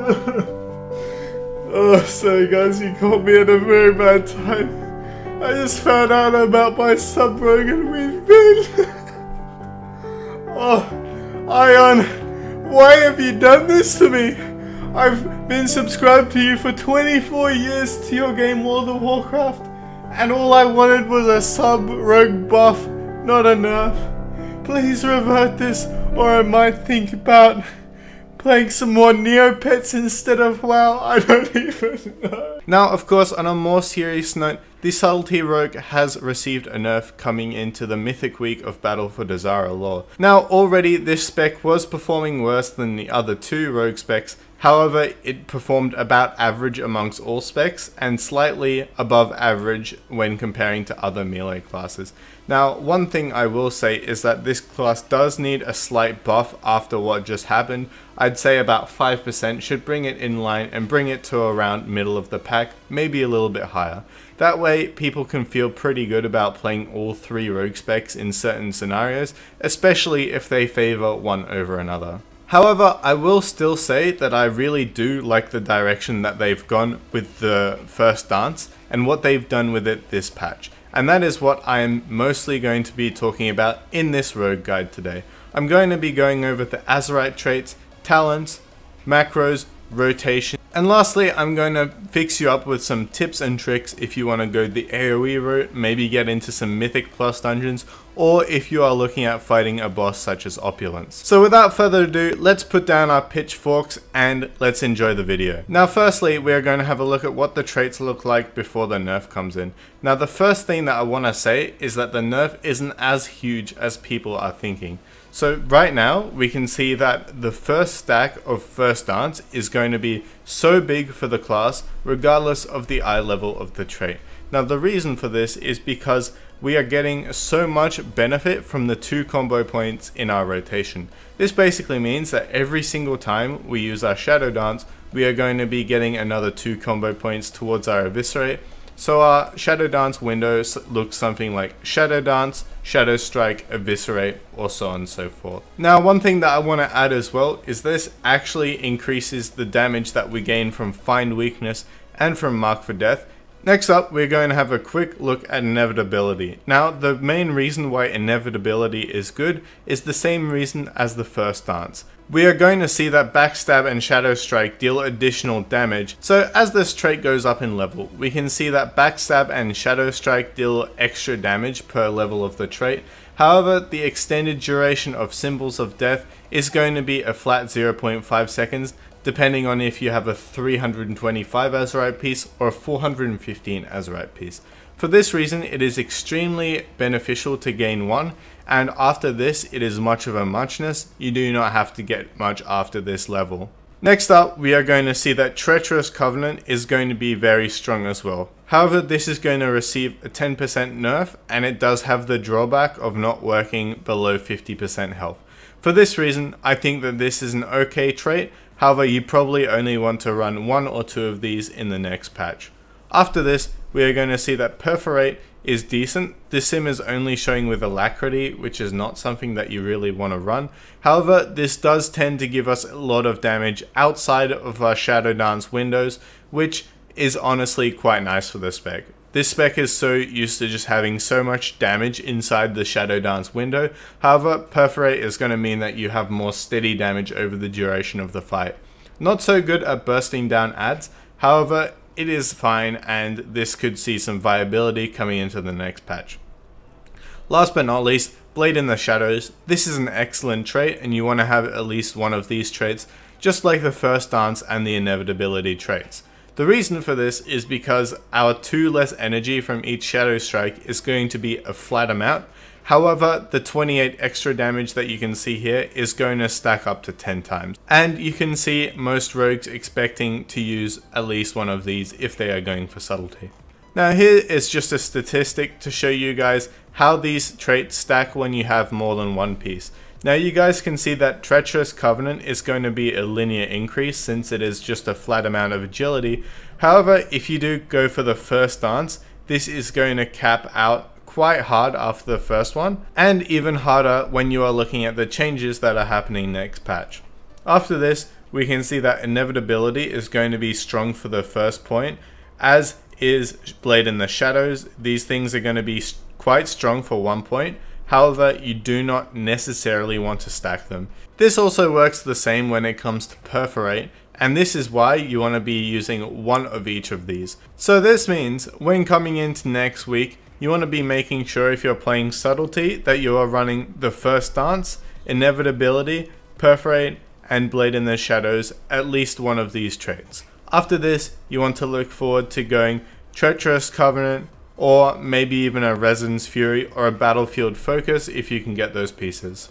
Oh, sorry guys, you caught me at a very bad time. I just found out about my sub rogue and we've been... Oh, Ion, why have you done this to me? I've been subscribed to you for 24 years to your game World of Warcraft, and all I wanted was a sub rogue buff, not a nerf. Please revert this, or I might think about playing some more Neopets instead of WoW. I don't even know. Now, of course, on a more serious note, the Subtlety rogue has received a nerf coming into the Mythic week of Battle for Dazaralor. Now, already this spec was performing worse than the other two rogue specs. However, it performed about average amongst all specs and slightly above average when comparing to other melee classes. Now, one thing I will say is that this class does need a slight buff after what just happened. I'd say about 5% should bring it in line and bring it to around middle of the pack, maybe a little bit higher. That way, people can feel pretty good about playing all three rogue specs in certain scenarios, especially if they favor one over another. However, I will still say that I really do like the direction that they've gone with the first dance and what they've done with it this patch. And that is what I am mostly going to be talking about in this rogue guide today. I'm going to be going over the Azerite traits, talents, macros, rotation, and lastly I'm going to fix you up with some tips and tricks if you want to go the AoE route, maybe get into some Mythic Plus dungeons, or if you are looking at fighting a boss such as Opulence. So without further ado, let's put down our pitchforks and let's enjoy the video. Now firstly, we are going to have a look at what the traits look like before the nerf comes in. Now the first thing that I want to say is that the nerf isn't as huge as people are thinking. So right now, we can see that the first stack of first dance is going to be so big for the class, regardless of the eye level of the trait. Now the reason for this is because we are getting so much benefit from the 2 combo points in our rotation. This basically means that every single time we use our Shadow Dance, we are going to be getting another 2 combo points towards our Eviscerate. So our Shadow Dance window looks something like Shadow Dance, Shadow Strike, Eviscerate, or so on and so forth. Now one thing that I want to add as well is this actually increases the damage that we gain from Find Weakness and from Mark for Death. Next up, we're going to have a quick look at inevitability. Now, the main reason why inevitability is good is the same reason as the first dance. We are going to see that Backstab and Shadow Strike deal additional damage, so as this trait goes up in level, we can see that Backstab and Shadow Strike deal extra damage per level of the trait. However, the extended duration of Symbols of Death is going to be a flat 0.5 seconds, depending on if you have a 325 Azerite piece or a 415 Azerite piece. For this reason, it is extremely beneficial to gain 1, and after this it is much of a muchness. You do not have to get much after this level. Next up, we are going to see that Treacherous Covenant is going to be very strong as well. However, this is going to receive a 10% nerf, and it does have the drawback of not working below 50% health. For this reason, I think that this is an okay trait. However, you probably only want to run 1 or 2 of these in the next patch. After this, we are going to see that Perforate is decent. This sim is only showing with Alacrity, which is not something that you really want to run. However, this does tend to give us a lot of damage outside of our Shadow Dance windows, which is honestly quite nice for the spec. This spec is so used to just having so much damage inside the Shadow Dance window. However, Perforate is going to mean that you have more steady damage over the duration of the fight. Not so good at bursting down adds, however, it is fine, and this could see some viability coming into the next patch. Last but not least, Blade in the Shadows. This is an excellent trait, and you want to have at least one of these traits, just like the first dance and the inevitability traits. The reason for this is because our 2 less energy from each Shadow Strike is going to be a flat amount. However, the 28 extra damage that you can see here is going to stack up to 10 times. And you can see most rogues expecting to use at least one of these if they are going for Subtlety. Now here is just a statistic to show you guys how these traits stack when you have more than one piece. Now you guys can see that Treacherous Covenant is going to be a linear increase since it is just a flat amount of agility. However, if you do go for the first dance, this is going to cap out quite hard after the first one, and even harder when you are looking at the changes that are happening next patch. After this, we can see that inevitability is going to be strong for the first point, as is Blade in the Shadows. These things are going to be quite strong for 1 point. However, you do not necessarily want to stack them. This also works the same when it comes to Perforate, and this is why you want to be using one of each of these. So this means when coming into next week, you want to be making sure if you're playing Subtlety that you are running the first dance, Inevitability, Perforate, and Blade in the Shadows, at least one of these traits. After this, you want to look forward to going Treacherous Covenant, or maybe even a Resonance Fury or a Battlefield Focus if you can get those pieces.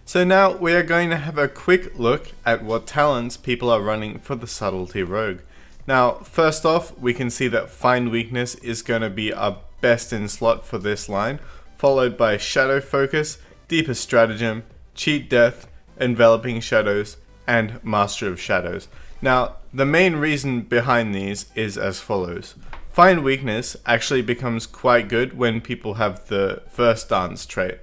So now we are going to have a quick look at what talents people are running for the Subtlety Rogue. Now first off, we can see that Find Weakness is going to be our best in slot for this line, followed by Shadow Focus, Deeper Stratagem, Cheat Death, Enveloping Shadows, and Master of Shadows. Now the main reason behind these is as follows. Find Weakness actually becomes quite good when people have the first dance trait.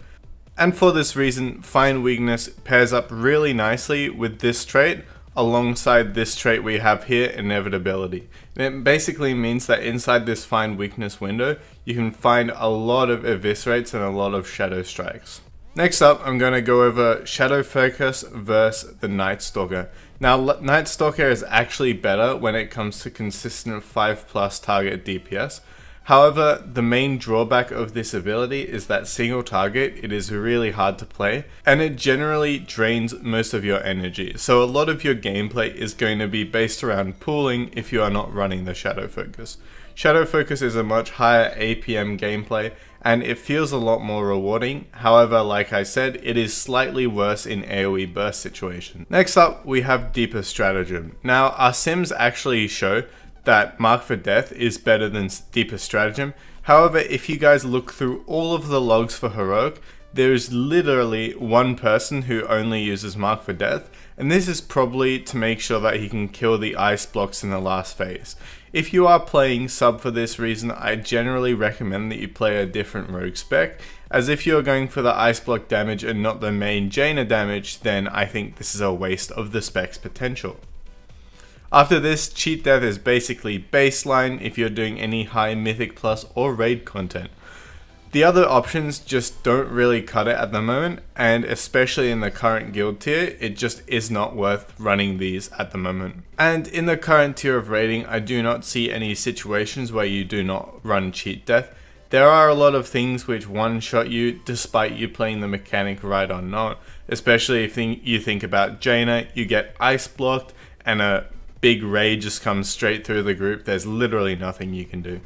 And for this reason, Find Weakness pairs up really nicely with this trait alongside this trait we have here, Inevitability. And it basically means that inside this Find Weakness window, you can find a lot of Eviscerates and a lot of Shadow Strikes. Next up, I'm going to go over Shadow Focus versus the Night Stalker. Now, Night Stalker is actually better when it comes to consistent 5+ target DPS. However, the main drawback of this ability is that single target, it is really hard to play, and it generally drains most of your energy. So a lot of your gameplay is going to be based around pooling if you are not running the Shadow Focus. Shadow Focus is a much higher APM gameplay, and it feels a lot more rewarding. However, like I said, it is slightly worse in AoE burst situations. Next up, we have Deeper Stratagem. Now, our sims actually show that Mark for Death is better than Deeper Stratagem. However, if you guys look through all of the logs for Heroic, there is literally one person who only uses Mark for Death, and this is probably to make sure that he can kill the ice blocks in the last phase. If you are playing sub for this reason, I generally recommend that you play a different rogue spec, as if you are going for the ice block damage and not the main Jaina damage, then I think this is a waste of the spec's potential. After this, Cheat Death is basically baseline if you're doing any high Mythic Plus or Raid content. The other options just don't really cut it at the moment, and especially in the current guild tier, it just is not worth running these at the moment. And in the current tier of raiding, I do not see any situations where you do not run Cheat Death. There are a lot of things which one-shot you despite you playing the mechanic right or not, especially if you think about Jaina, you get ice blocked and a big raid just comes straight through the group. There's literally nothing you can do.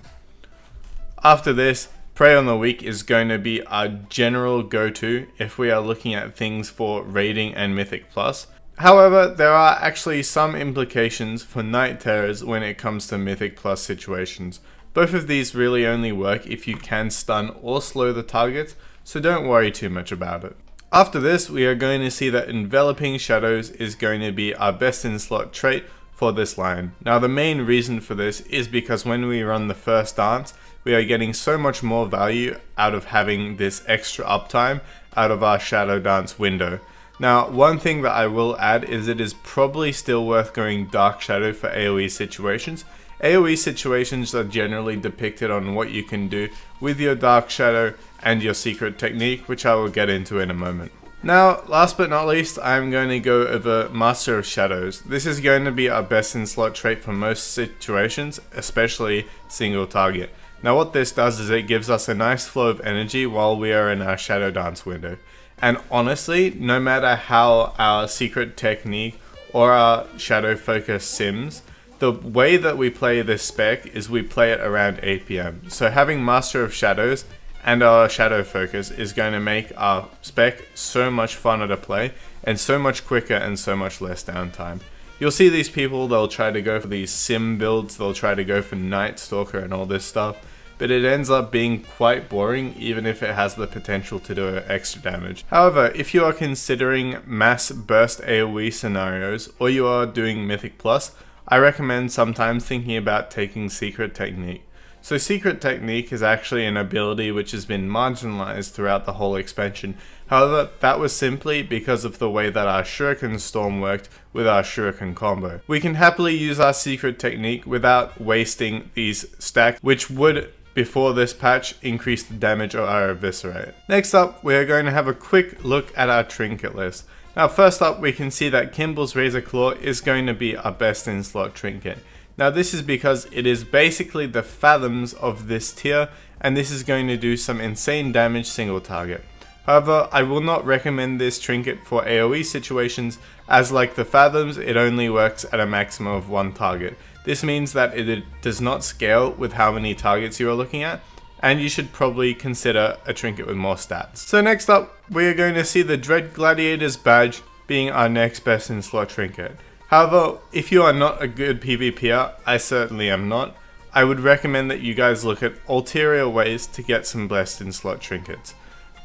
After this, Prey on the Weak is going to be our general go-to if we are looking at things for raiding and Mythic Plus. However, there are actually some implications for Night Terrors when it comes to Mythic Plus situations. Both of these really only work if you can stun or slow the targets, so don't worry too much about it. After this, we are going to see that Enveloping Shadows is going to be our best in slot trait for this line. Now the main reason for this is because when we run the first dance, we are getting so much more value out of having this extra uptime out of our Shadow Dance window. Now one thing that I will add is it is probably still worth going Dark Shadow for AoE situations. AoE situations are generally depicted on what you can do with your Dark Shadow and your secret technique, which I will get into in a moment. Now, last but not least, I'm going to go over Master of Shadows. This is going to be our best in slot trait for most situations, especially single target. Now what this does is it gives us a nice flow of energy while we are in our Shadow Dance window. And honestly, no matter how our secret technique or our Shadow Focus sims, the way that we play this spec is we play it around 8 PM. So having Master of Shadows and our Shadow Focus is going to make our spec so much funner to play and so much quicker and so much less downtime. You'll see these people, they'll try to go for these sim builds, they'll try to go for Night Stalker and all this stuff, but it ends up being quite boring even if it has the potential to do extra damage. However, if you are considering mass burst AoE scenarios or you are doing Mythic Plus, I recommend sometimes thinking about taking Secret Technique. So Secret Technique is actually an ability which has been marginalized throughout the whole expansion. However, that was simply because of the way that our Shuriken Storm worked with our Shuriken combo. We can happily use our Secret Technique without wasting these stacks, which would, before this patch, increase the damage of our Eviscerate. Next up, we are going to have a quick look at our trinket list. Now first up, we can see that Kimball's Razor Claw is going to be our best in slot trinket. Now this is because it is basically the fathoms of this tier, and this is going to do some insane damage single target. However, I will not recommend this trinket for AoE situations, as like the fathoms, it only works at a maximum of one target. This means that it does not scale with how many targets you are looking at, and you should probably consider a trinket with more stats. So next up, we are going to see the Dread Gladiator's badge being our next best in slot trinket. However, if you are not a good PvPer, I certainly am not, I would recommend that you guys look at ulterior ways to get some best in slot trinkets.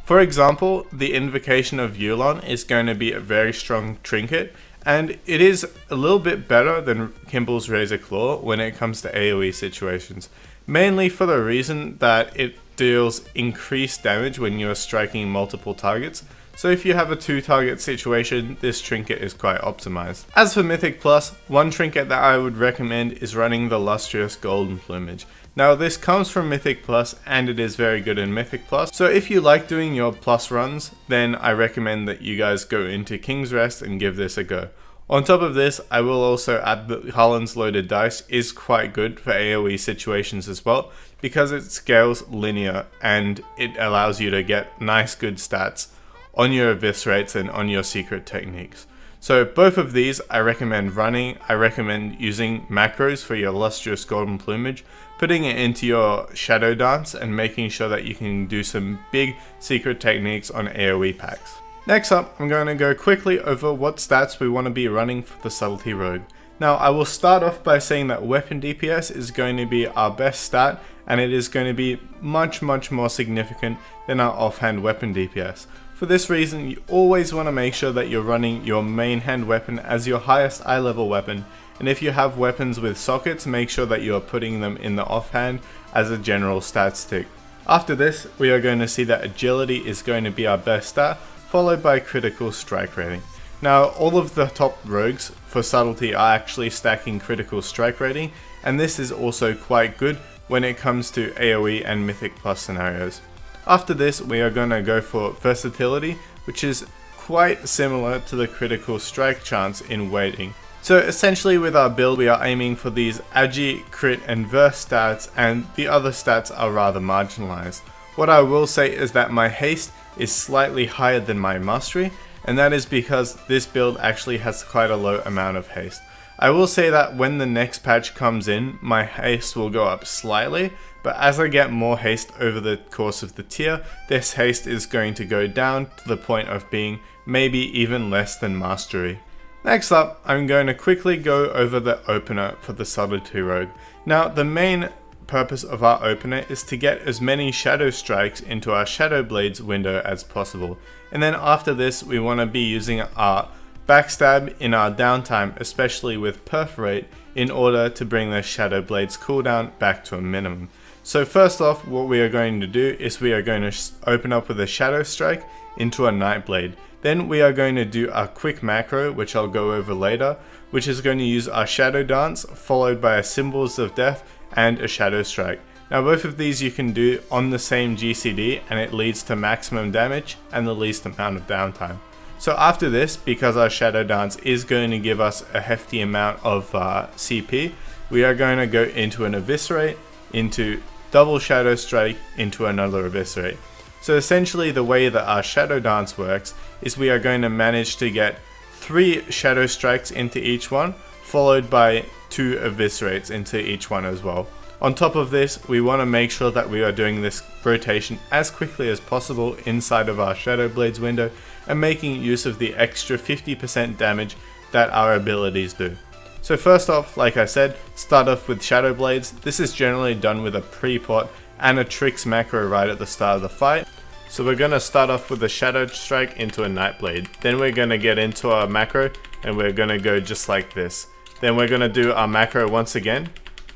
For example, the Invocation of Yulon is going to be a very strong trinket, and it is a little bit better than Kimball's Razor Claw when it comes to AoE situations, mainly for the reason that it deals increased damage when you are striking multiple targets. So if you have a 2-target situation, this trinket is quite optimized. As for Mythic Plus, one trinket that I would recommend is running the Lustrous Golden Plumage. Now this comes from Mythic Plus, and it is very good in Mythic Plus, so if you like doing your plus runs, then I recommend that you guys go into King's Rest and give this a go. On top of this, I will also add that Harlan's Loaded Dice is quite good for AoE situations as well, because it scales linear and it allows you to get nice good stats on your Eviscerates and on your Secret Techniques. So both of these I recommend running. I recommend using macros for your Lustrous Golden Plumage, putting it into your Shadow Dance, and making sure that you can do some big Secret Techniques on AoE packs. Next up, I'm going to go quickly over what stats we want to be running for the Subtlety Rogue. Now I will start off by saying that weapon DPS is going to be our best stat, and it is going to be much more significant than our offhand weapon DPS. For this reason, you always want to make sure that you're running your main hand weapon as your highest eye level weapon, and if you have weapons with sockets, make sure that you are putting them in the offhand as a general stat stick. After this, we are going to see that agility is going to be our best stat, followed by critical strike rating. Now all of the top rogues for Subtlety are actually stacking critical strike rating, and this is also quite good when it comes to AoE and Mythic Plus scenarios. After this, we are going to go for versatility, which is quite similar to the critical strike chance in waiting. So essentially with our build, we are aiming for these agi, crit and verse stats, and the other stats are rather marginalized. What I will say is that my haste is slightly higher than my mastery, and that is because this build actually has quite a low amount of haste. I will say that when the next patch comes in, my haste will go up slightly, but as I get more haste over the course of the tier, this haste is going to go down to the point of being maybe even less than mastery. Next up, I'm going to quickly go over the opener for the Subtlety Rogue. Now the main purpose of our opener is to get as many shadow strikes into our Shadow Blades window as possible, and then after this we want to be using our backstab in our downtime, especially with perforate, in order to bring the Shadow Blades cooldown back to a minimum. So first off, what we are going to do is we are going to open up with a Shadow Strike into a Nightblade. Then we are going to do our quick macro, which I'll go over later, which is going to use our Shadow Dance followed by a Symbols of Death and a Shadow Strike. Now both of these you can do on the same GCD, and it leads to maximum damage and the least amount of downtime. So after this, because our Shadow Dance is going to give us a hefty amount of CP, we are going to go into an Eviscerate, into double Shadow Strike, into another Eviscerate. So essentially the way that our Shadow Dance works is we are going to manage to get 3 Shadow Strikes into each one, followed by 2 Eviscerates into each one as well. On top of this, we want to make sure that we are doing this rotation as quickly as possible inside of our Shadow Blades window, and making use of the extra 50% damage that our abilities do. So first off, like I said, start off with Shadow Blades. This is generally done with a pre-pot and a Tricks macro right at the start of the fight. So we're going to start off with a Shadow Strike into a Nightblade. Then we're going to get into our macro, and we're going to go just like this. Then we're going to do our macro once again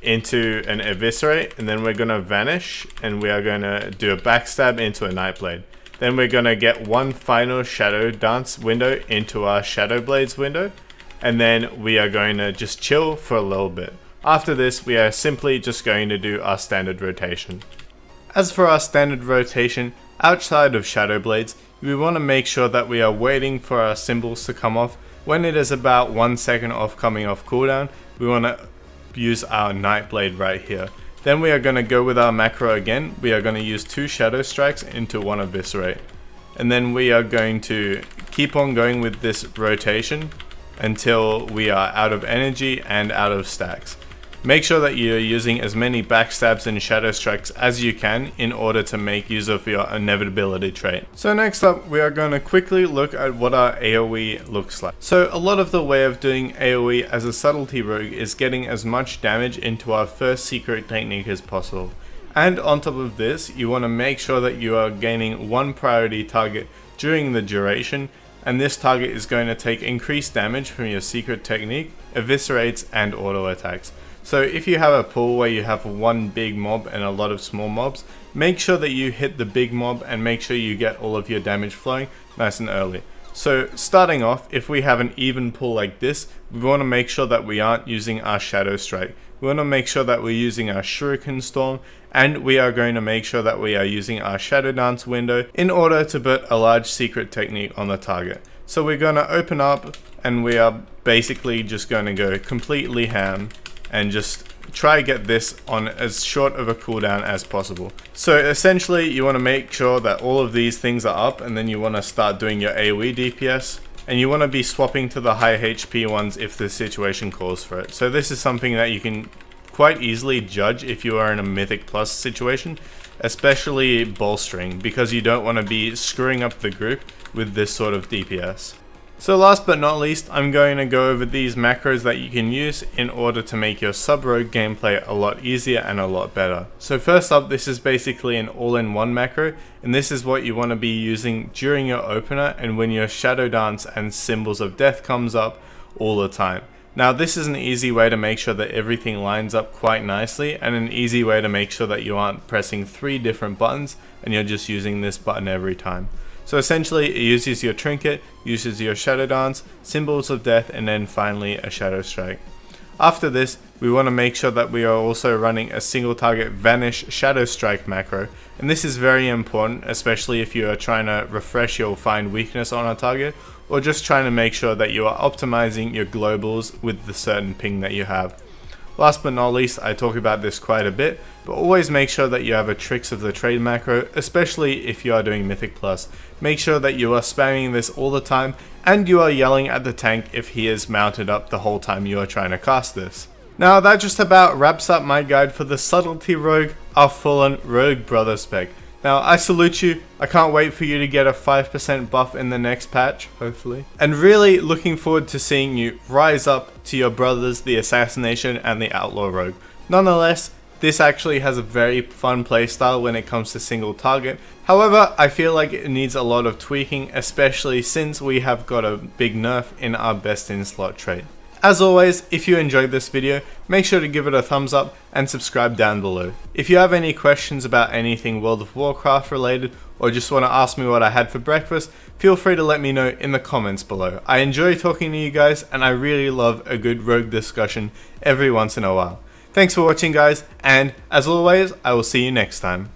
into an eviscerate, and then we're going to vanish, and we are going to do a backstab into a nightblade. Then we're going to get one final shadow dance window into our shadow blades window, and then we are going to just chill for a little bit. After this, we are simply just going to do our standard rotation. As for our standard rotation, outside of shadow blades, we want to make sure that we are waiting for our symbols to come off. When it is about 1 second off coming off cooldown, we want to use our Nightblade right here. Then we are going to go with our macro again. We are going to use 2 shadow strikes into 1 eviscerate. And then we are going to keep on going with this rotation until we are out of energy and out of stacks. Make sure that you're using as many backstabs and shadow strikes as you can in order to make use of your inevitability trait. So next up, we are going to quickly look at what our AoE looks like. So a lot of the way of doing AoE as a subtlety rogue is getting as much damage into our first secret technique as possible. And on top of this, you want to make sure that you are gaining 1 priority target during the duration, and this target is going to take increased damage from your secret technique, eviscerates, and auto attacks. So if you have a pool where you have 1 big mob and a lot of small mobs, make sure that you hit the big mob and make sure you get all of your damage flowing nice and early. So starting off, if we have an even pool like this, we want to make sure that we aren't using our Shadow Strike. We want to make sure that we're using our Shuriken Storm, and we are going to make sure that we are using our Shadow Dance window in order to put a large secret technique on the target. So we're going to open up, and we are basically just going to go completely ham and just try get this on as short of a cooldown as possible. So essentially you want to make sure that all of these things are up, and then you want to start doing your AoE DPS, and you want to be swapping to the high HP ones if the situation calls for it. So this is something that you can quite easily judge if you are in a Mythic Plus situation, especially bolstering, because you don't want to be screwing up the group with this sort of DPS. So last but not least, I'm going to go over these macros that you can use in order to make your sub-rogue gameplay a lot easier and a lot better. So first up, this is basically an all-in-one macro, and this is what you want to be using during your opener and when your Shadow Dance and Symbols of Death comes up all the time. Now this is an easy way to make sure that everything lines up quite nicely, and an easy way to make sure that you aren't pressing 3 different buttons and you're just using this button every time. So essentially it uses your trinket, uses your Shadow Dance, Symbols of Death, and then finally a Shadow Strike. After this, we want to make sure that we are also running a single target Vanish Shadow Strike macro, and this is very important, especially if you are trying to refresh your find weakness on a target, or just trying to make sure that you are optimizing your globals with the certain ping that you have. Last but not least, I talk about this quite a bit, but always make sure that you have a Tricks of the Trade macro, especially if you are doing Mythic Plus. Make sure that you are spamming this all the time, and you are yelling at the tank if he is mounted up the whole time you are trying to cast this. Now that just about wraps up my guide for the Subtlety Rogue, our full-on Rogue Brother spec. Now I salute you, I can't wait for you to get a 5% buff in the next patch, hopefully. And really looking forward to seeing you rise up to your brothers, the Assassination and the Outlaw Rogue. Nonetheless, this actually has a very fun playstyle when it comes to single target. However, I feel like it needs a lot of tweaking, especially since we have got a big nerf in our best in slot trait. As always, if you enjoyed this video, make sure to give it a thumbs up and subscribe down below. If you have any questions about anything World of Warcraft related, or just want to ask me what I had for breakfast, feel free to let me know in the comments below. I enjoy talking to you guys, and I really love a good rogue discussion every once in a while. Thanks for watching guys, and as always, I will see you next time.